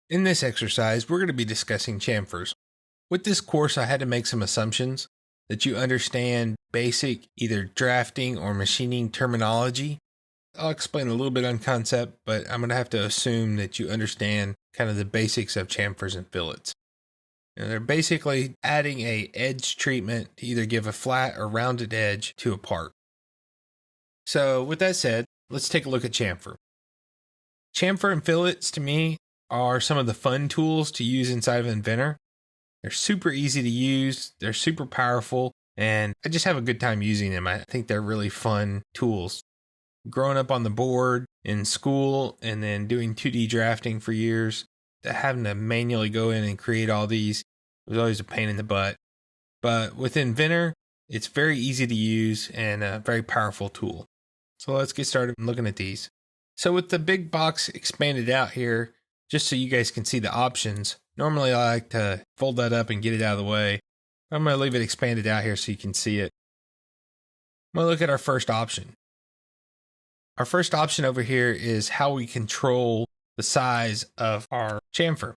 In this exercise, we're going to be discussing chamfers. With this course, I had to make some assumptions that you understand basic either drafting or machining terminology. I'll explain a little bit on concept, but I'm going to have to assume that you understand kind of the basics of chamfers and fillets. They're basically adding a edge treatment to either give a flat or rounded edge to a part. So with that said, let's take a look at chamfer. Chamfer and fillets to me are some of the fun tools to use inside of Inventor. They're super easy to use, they're super powerful, and I just have a good time using them. I think they're really fun tools. Growing up on the board in school and then doing 2D drafting for years, having to manually go in and create all these was always a pain in the butt. But with Inventor, it's very easy to use and a very powerful tool. So let's get started looking at these. So with the big box expanded out here, just so you guys can see the options, normally I like to fold that up and get it out of the way. I'm going to leave it expanded out here so you can see it. I'm going to look at our first option. Our first option over here is how we control the size of our chamfer.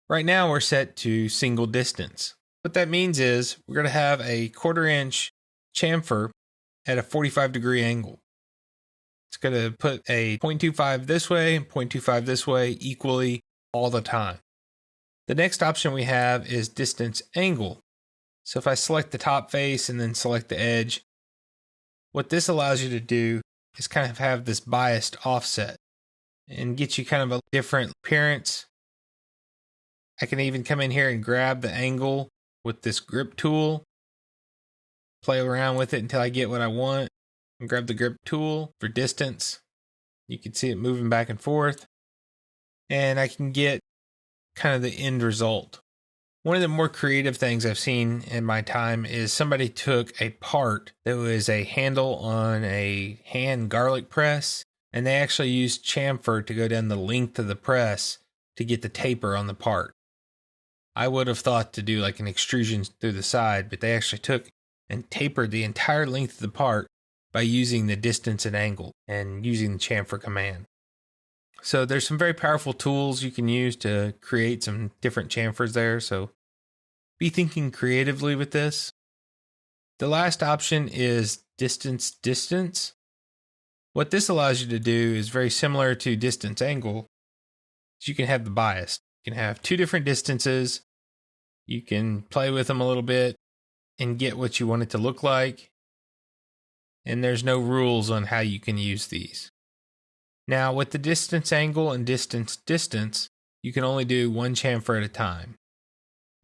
Right now we're set to single distance. What that means is we're going to have a 1/4 inch chamfer at a 45-degree angle. It's going to put a 0.25 this way and 0.25 this way equally all the time. The next option we have is distance angle. So if I select the top face and then select the edge, what this allows you to do is kind of have this biased offset and get you kind of a different appearance. I can even come in here and grab the angle with this grip tool, play around with it until I get what I want, and grab the grip tool for distance. You can see it moving back and forth, and I can get kind of the end result. One of the more creative things I've seen in my time is somebody took a part that was a handle on a hand garlic press, and they actually used chamfer to go down the length of the press to get the taper on the part. I would have thought to do like an extrusion through the side, but they actually took and tapered the entire length of the part by using the distance and angle and using the chamfer command. So there's some very powerful tools you can use to create some different chamfers there. So be thinking creatively with this. The last option is distance. What this allows you to do is very similar to distance angle. So you can have the bias. You can have two different distances. You can play with them a little bit and get what you want it to look like. And there's no rules on how you can use these. Now with the distance angle and distance, you can only do one chamfer at a time.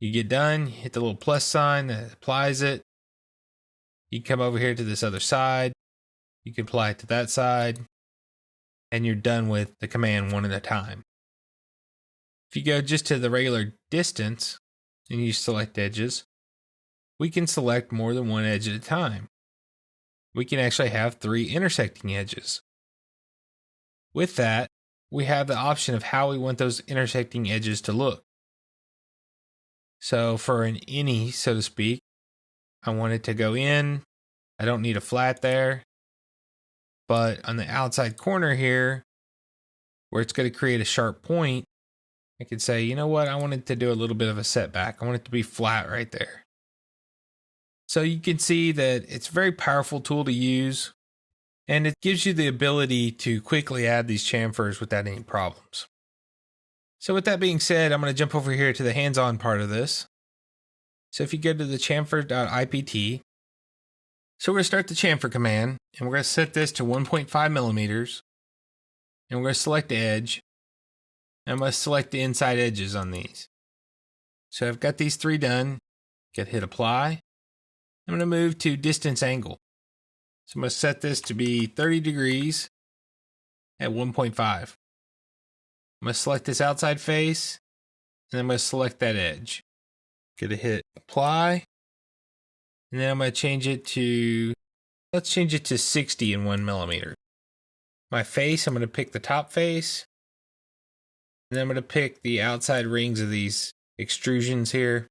You get done, you hit the little plus sign that applies it. You come over here to this other side. You can apply it to that side. And you're done with the command one at a time. If you go just to the regular distance and you select edges, we can select more than one edge at a time. We can actually have 3 intersecting edges. With that, we have the option of how we want those intersecting edges to look. So for an any, so to speak, I want it to go in. I don't need a flat there. But on the outside corner here, where it's going to create a sharp point, I could say, you know what, I want it to do a little bit of a setback. I want it to be flat right there. So you can see that it's a very powerful tool to use, and it gives you the ability to quickly add these chamfers without any problems. So with that being said, I'm going to jump over here to the hands-on part of this. So if you go to the chamfer.ipt, so we're going to start the chamfer command, and we're going to set this to 1.5 millimeters, and we're going to select the edge, and I'm going to select the inside edges on these. So I've got these 3 done. Got to hit apply. I'm going to move to distance angle. So I'm going to set this to be 30 degrees at 1.5. I'm going to select this outside face, and I'm going to select that edge. Going to hit apply, and then I'm going to change it to, let's change it to 60 in 1 millimeter. My face, I'm going to pick the top face, and then I'm going to pick the outside rings of these extrusions here,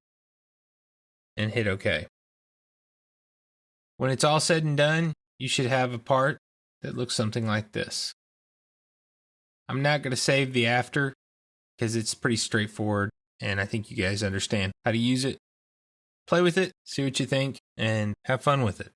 and hit OK. When it's all said and done, you should have a part that looks something like this. I'm not going to save the after because it's pretty straightforward, and I think you guys understand how to use it. Play with it, see what you think, and have fun with it.